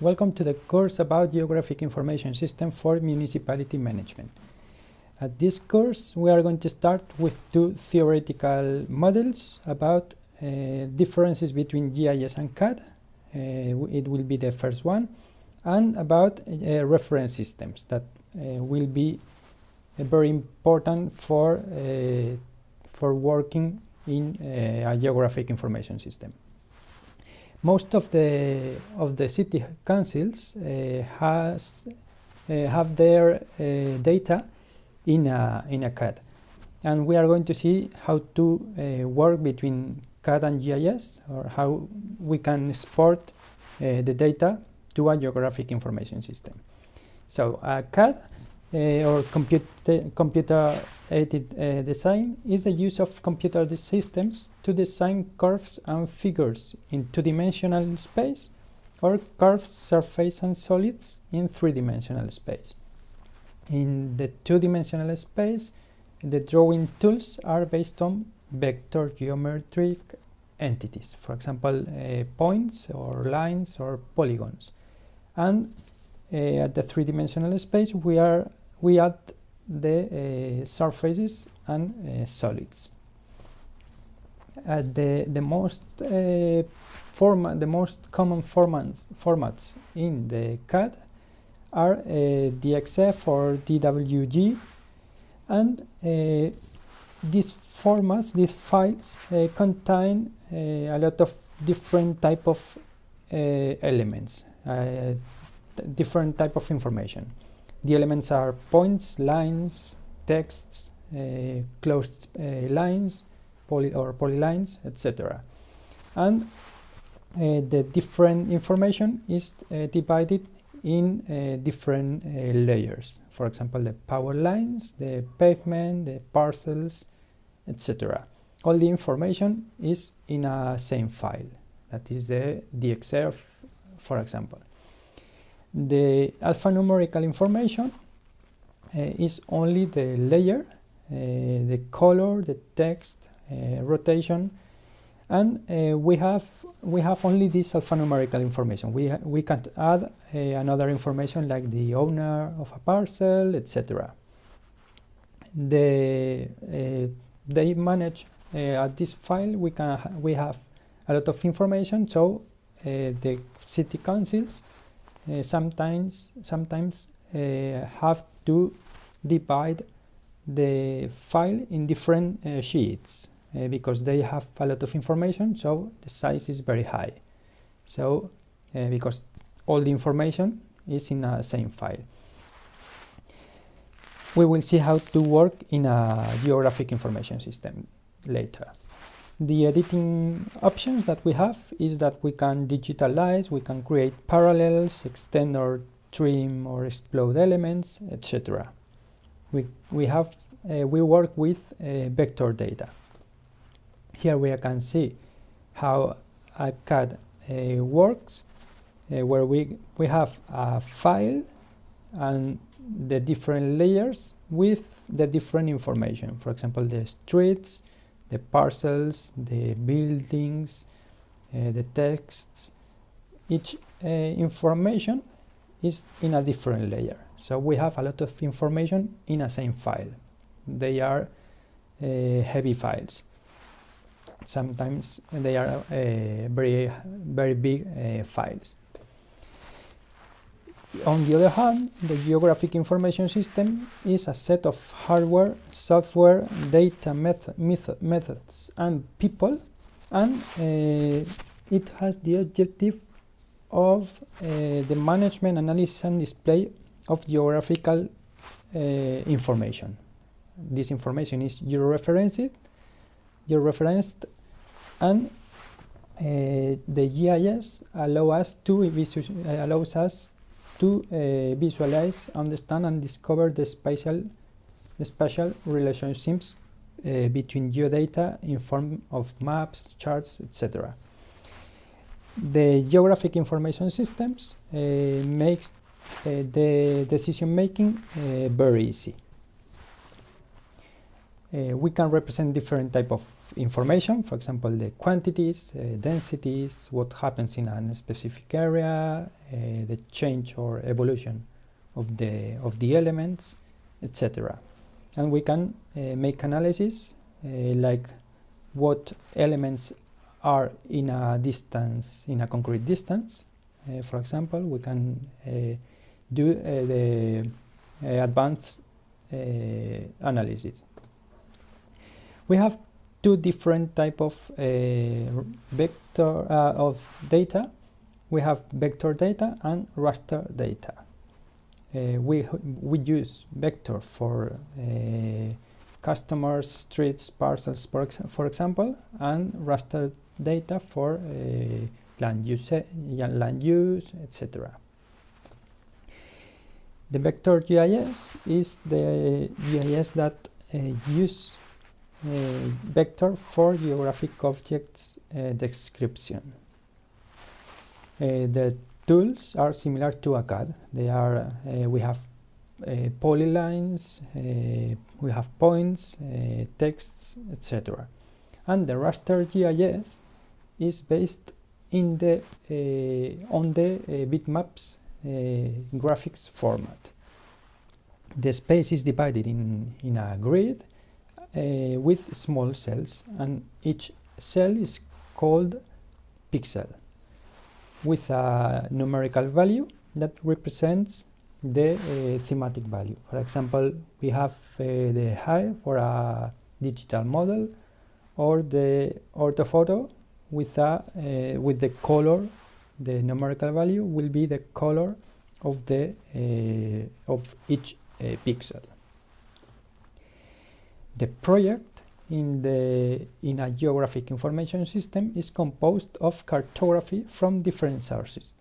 Welcome to the course about Geographic Information System for Municipality Management. At this course, we are going to start with two theoretical models about differences between GIS and CAD. It will be the first one, and about reference systems that will be very important for working in a geographic information system. Most of the city councils have their data in a CAD, and we are going to see how to work between CAD and GIS, or how we can export the data to a geographic information system. So CAD or computer-aided design is the use of computer systems to design curves and figures in two-dimensional space, or curves, surface and solids in three-dimensional space. In the two-dimensional space, the drawing tools are based on vector geometric entities, for example, points or lines or polygons. And at the three-dimensional space, we add the surfaces and solids. The most common formats in the CAD are DXF or DWG, and these files contain a lot of different type of elements, different type of information. The elements are points, lines, texts, closed lines, polylines, etc. And the different information is divided in different layers. For example, the power lines, the pavement, the parcels, etc. All the information is in a same file. That is the DXF, for example. The alphanumerical information is only the layer, the color, the text, rotation, and we have only this alphanumerical information. We can't add another information like the owner of a parcel, etc. They manage at this file. We have a lot of information, so the city councils sometimes have to divide the file in different sheets because they have a lot of information, so the size is very high. So because all the information is in a same file. We will see how to work in a geographic information system later. The editing options that we have is that we can digitalize, we can create parallels, extend or trim or explode elements, etc. We work with vector data. Here we can see how a CAD works, where we have a file and the different layers with the different information. For example, the streets, the parcels, the buildings, the texts. Each information is in a different layer. So we have a lot of information in a same file. They are heavy files. Sometimes they are very big files. On the other hand, the geographic information system is a set of hardware, software, data, methods, and people, and it has the objective of the management, analysis, and display of geographical information. This information is georeferenced, and the GIS allows us to visualize, understand, and discover the spatial relationships between geodata in form of maps, charts, etc. The geographic information systems makes the decision making very easy. We can represent different type of information, for example, the quantities, densities, what happens in a specific area, the change or evolution of the elements, etc. And we can make analysis like what elements are in a distance, in a concrete distance. For example, we can do the advanced analysis. We have two different type of vector of data. We have vector data and raster data. We use vector for customers, streets, parcels, for example, and raster data for land use, etc. The vector GIS is the GIS that use vector for geographic objects description. The tools are similar to a CAD. They are we have polylines, we have points, texts, etc. And the raster GIS is based in the on the bitmaps graphics format. The space is divided in a grid with small cells, and each cell is called pixel, with a numerical value that represents the thematic value. For example, we have the height for a digital model, or the orthophoto with the color. The numerical value will be the color of the of each pixel. The project in a geographic information system is composed of cartography from different sources.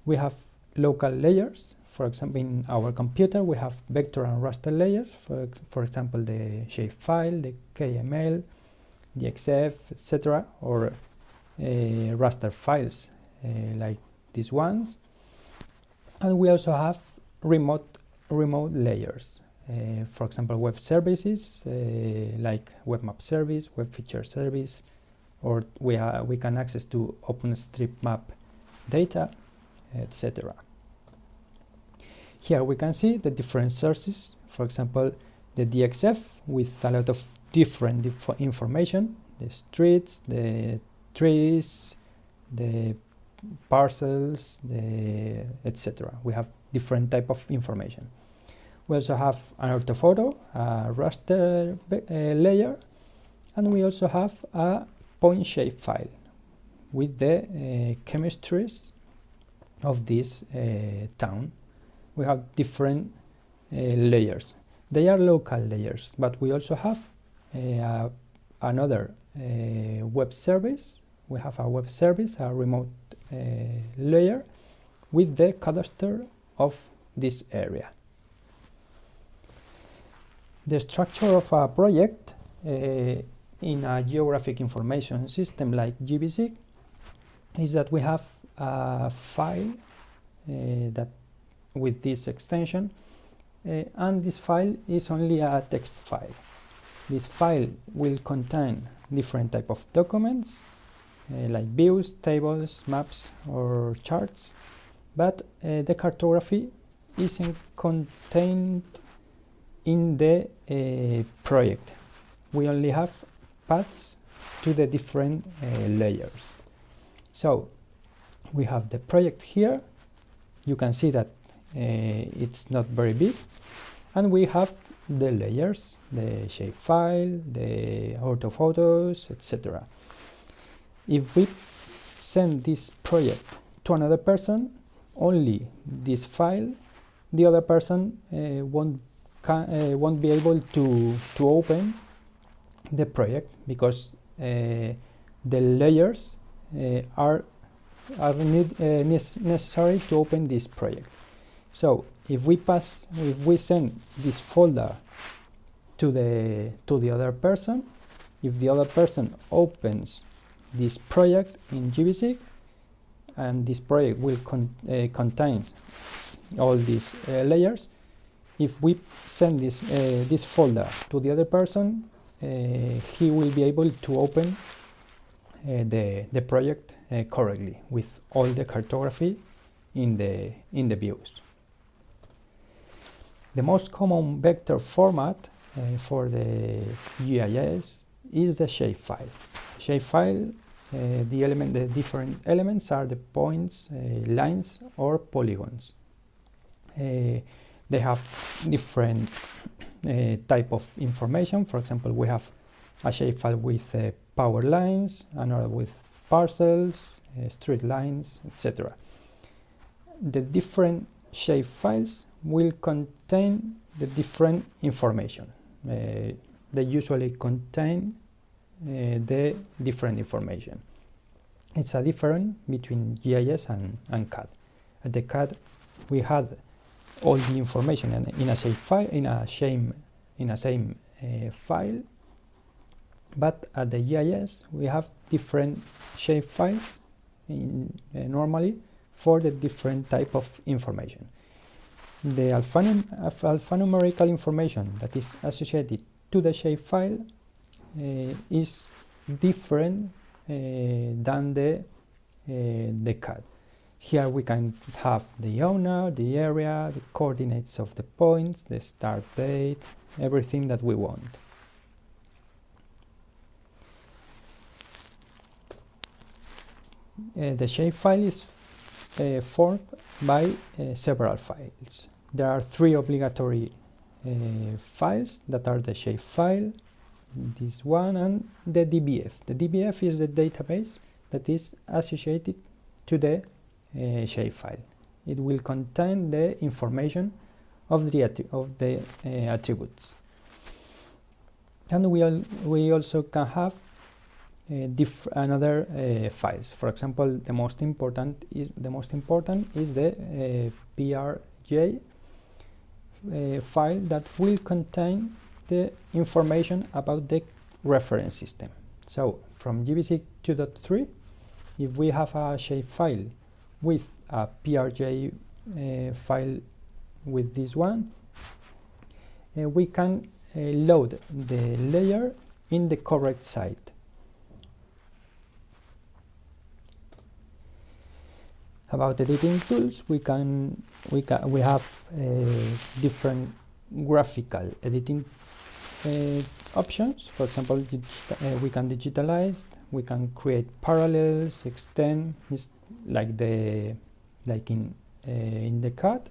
We have local layers. For example, in our computer we have vector and raster layers. For example, the shapefile, the KML, the XF, etc., or raster files like these ones. And we also have remote layers. For example, web services like webmap service, web feature service, or we can access to OpenStreetMap data, etc. Here we can see the different sources. For example, the DXF with a lot of different information: the streets, the trees, the parcels, the etc. We have different type of information. We also have an orthophoto, a raster layer, and we also have a point shape file with the chemistries of this town. We have different layers. They are local layers, but we also have another web service. We have a web service, a remote layer, with the cadastre of this area. The structure of a project in a geographic information system like GBC is that we have a file that with this extension, and this file is only a text file. This file will contain different type of documents like views, tables, maps, or charts, but the cartography isn't contained in the project. We only have paths to the different layers. So we have the project here. You can see that it's not very big, and we have the layers, the shapefile, the orthophotos, etc. If we send this project to another person, only this file, the other person won't be able to open the project, because the layers are necessary to open this project. So if we send this folder to the other person, if the other person opens this project in GBC, and this project will contains all these layers, if we send this folder to the other person, he will be able to open the project correctly with all the cartography in the views. The most common vector format for the GIS is the shapefile. Shapefile, the different elements are the points, lines, or polygons. They have different type of information. For example, we have a shapefile with power lines, another with parcels, street lines, etc. The different shapefiles will contain the different information. They usually contain the different information. It's a difference between GIS and CAD. At the CAD, we had all the information in a shapefile, in a same file, but at the GIS we have different shapefiles normally for the different type of information. The alphanumerical information that is associated to the shapefile is different than the CAD. Here we can have the owner, the area, the coordinates of the points, the start date, everything that we want. The shapefile is formed by several files. There are three obligatory files that are the shapefile, this one, and the DBF. The DBF is the database that is associated to the shapefile. It will contain the information of the attributes. And we also can have another files. For example, the most important is the PRJ file that will contain the information about the reference system. So from GBC 2.3, if we have a shapefile with a PRJ file with this one, we can load the layer in the correct site. About editing tools, we have different graphical editing options. For example, we can digitalize, we can create parallels, extend, like in the CAD,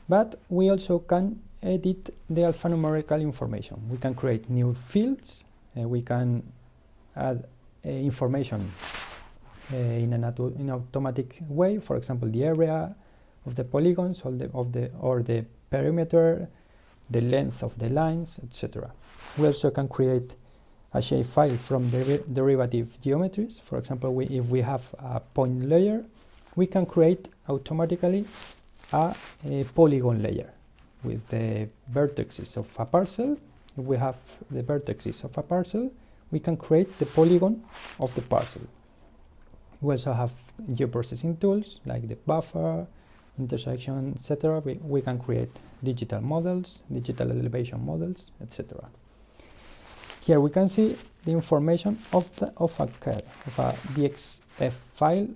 but we also can edit the alphanumerical information. We can create new fields, we can add information in an automatic way. For example, the area of the polygons or the perimeter, the length of the lines, etc. We also can create a shapefile from derivative geometries. For example, if we have a point layer, we can create automatically a polygon layer with the vertices of a parcel. If we have the vertices of a parcel, we can create the polygon of the parcel. We also have geoprocessing tools like the buffer, intersection, etc. We can create digital models, digital elevation models, etc. Here we can see the information of a DXF file.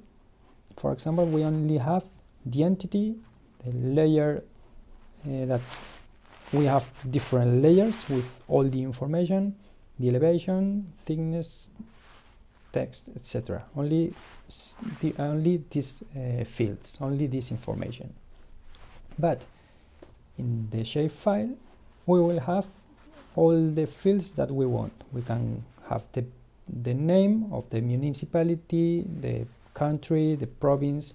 For example, we only have the entity, the layer, that we have different layers with all the information, the elevation, thickness, text, etc. Only these fields, only this information. But in the shapefile, we will have all the fields that we want. We can have the name of the municipality, the country, the province,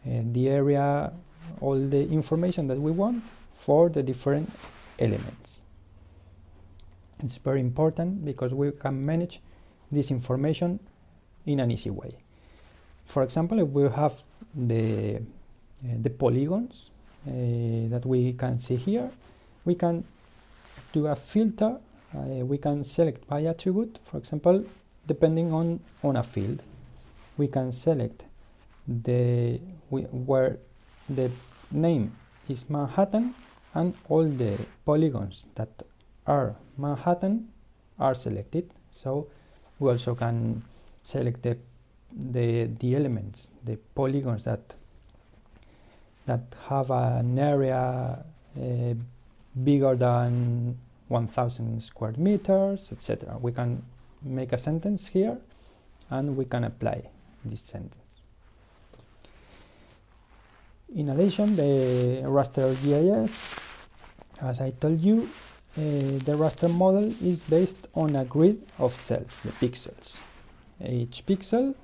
the area, all the information that we want for the different elements. It's very important because we can manage this information in an easy way. For example, if we have the polygons that we can see here, we can do a filter. We can select by attribute, for example, depending on a field. We can select where the name is Manhattan, and all the polygons that are Manhattan are selected. So we also can select the elements, the polygons that have an area bigger than 1000 square meters, etc. We can make a sentence here and we can apply this sentence. In addition, the raster GIS, as I told you, the raster model is based on a grid of cells, the pixels. Each pixel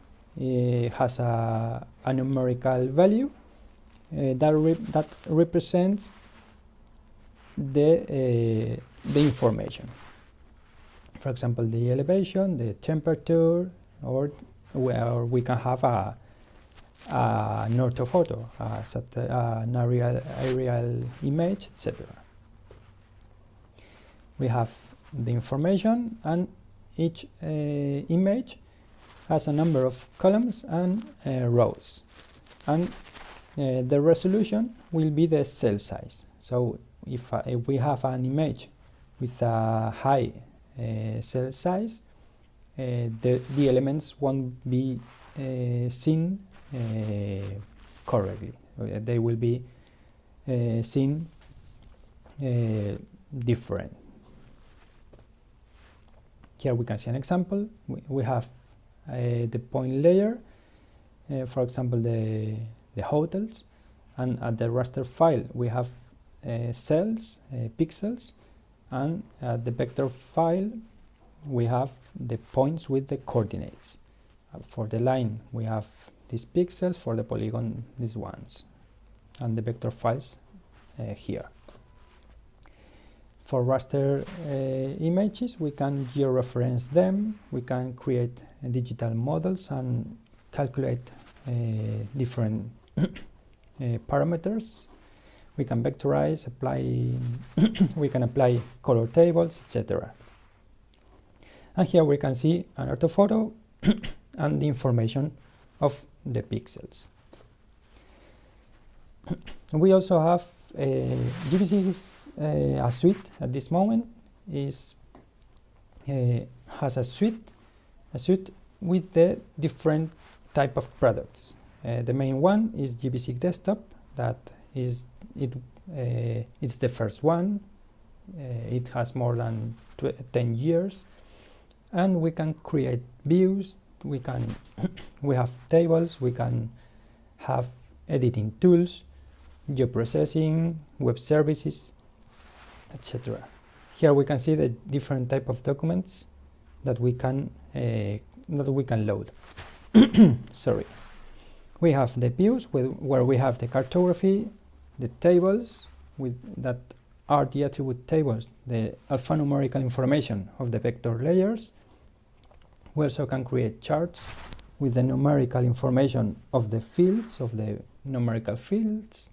has a numerical value that represents the information. For example, the elevation, the temperature, or we can have an orthophoto, an aerial image, etc. We have the information, and each image has a number of columns and rows, and the resolution will be the cell size. So if we have an image with a high cell size, the elements won't be seen correctly. They will be seen different. Here we can see an example. We have the point layer, for example the hotels, and at the raster file we have cells, pixels, and at the vector file we have the points with the coordinates. For the line we have these pixels, for the polygon these ones, and the vector files here. For raster images, we can georeference them, we can create digital models and calculate different parameters. We can vectorize, we can apply color tables, etc. And here we can see an orthophoto and the information of the pixels. We also have GBC is a suite at this moment, has a suite with the different type of products. The main one is GBC Desktop, that is it's the first one. It has more than 10 years, and we can create views. We have tables. We can have editing tools, geoprocessing, web services, etc. Here we can see the different type of documents that we can load. Sorry. We have the views where we have the cartography, the tables that are the attribute tables, the alphanumerical information of the vector layers. We also can create charts with the numerical information of the fields, of the numerical fields,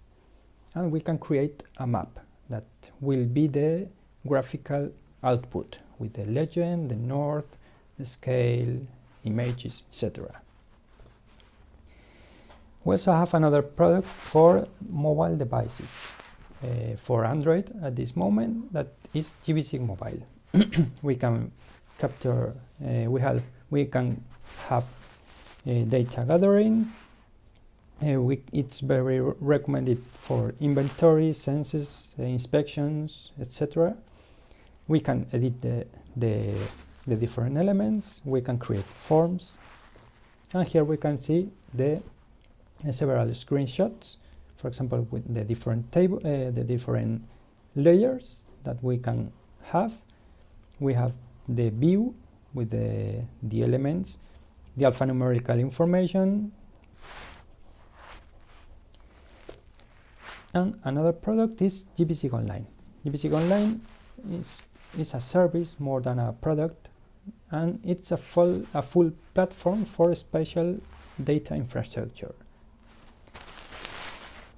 and we can create a map that will be the graphical output with the legend, the north, the scale, images, etc. We also have another product for mobile devices for Android at this moment, that is GBC Mobile. We can capture, we can have data gathering. It's very recommended for inventory, census, inspections, etc. We can edit the different elements. We can create forms, and here we can see the several screenshots. For example, with the different table, the different layers that we can have. We have the view with the elements, the alphanumerical information, and another product is GBC Online. GBC Online is a service more than a product, and it's a full platform for spatial data infrastructure.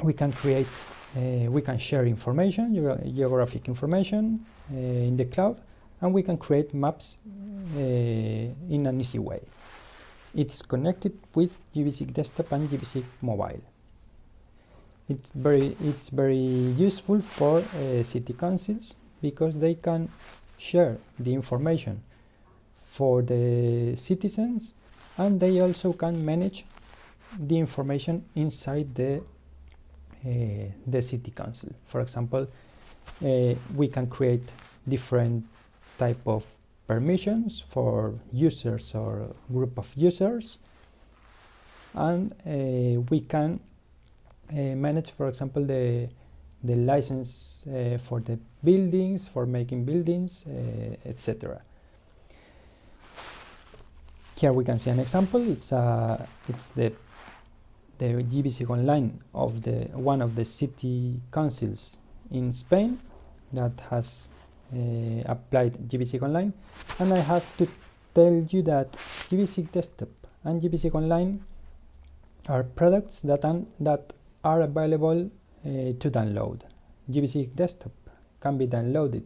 We can create, we can share information, geographic information in the cloud, and we can create maps in an easy way. It's connected with GBC Desktop and GBC Mobile. It's very useful for city councils, because they can share the information for the citizens, and they also can manage the information inside the city council. For example, we can create different type of permissions for users or group of users, and we can manage, for example, the license for the buildings, for making buildings, etc. Here we can see an example. It's the GBC Online of one of the city councils in Spain that has applied GBC Online, and I have to tell you that GBC Desktop and GBC Online are products that are available to download. GBC Desktop can be downloaded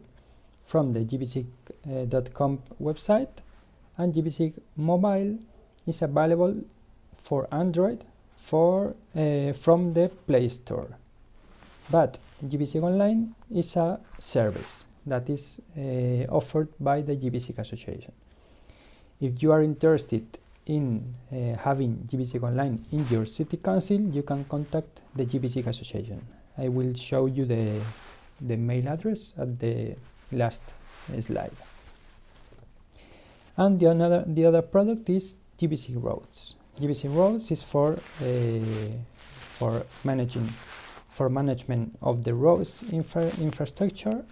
from the gbc.com website, and GBC Mobile is available for Android from the Play Store. But GBC Online is a service that is offered by the GBC Association. If you are interested in having GBC Online in your city council, you can contact the GBC Association. I will show you the mail address at the last slide. And the other product is GBC Roads. GBC Roads is for management of the roads infrastructure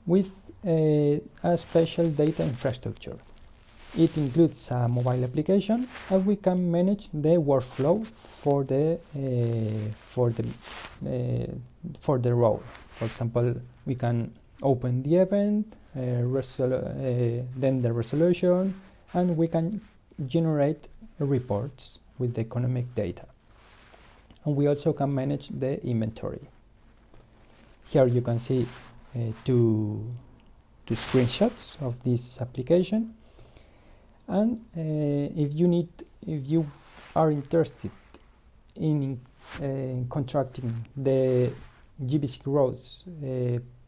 with a special data infrastructure. It includes a mobile application, and we can manage the workflow for the road. For example, we can open the event, then the resolution, and we can generate reports with the economic data. And we also can manage the inventory. Here you can see two screenshots of this application. And if you are interested in contracting the GBC Roads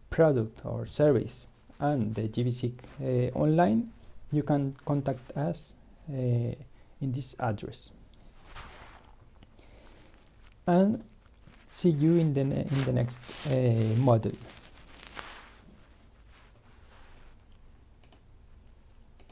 product or service and the GBC Online, you can contact us in this address. And see you in the next module.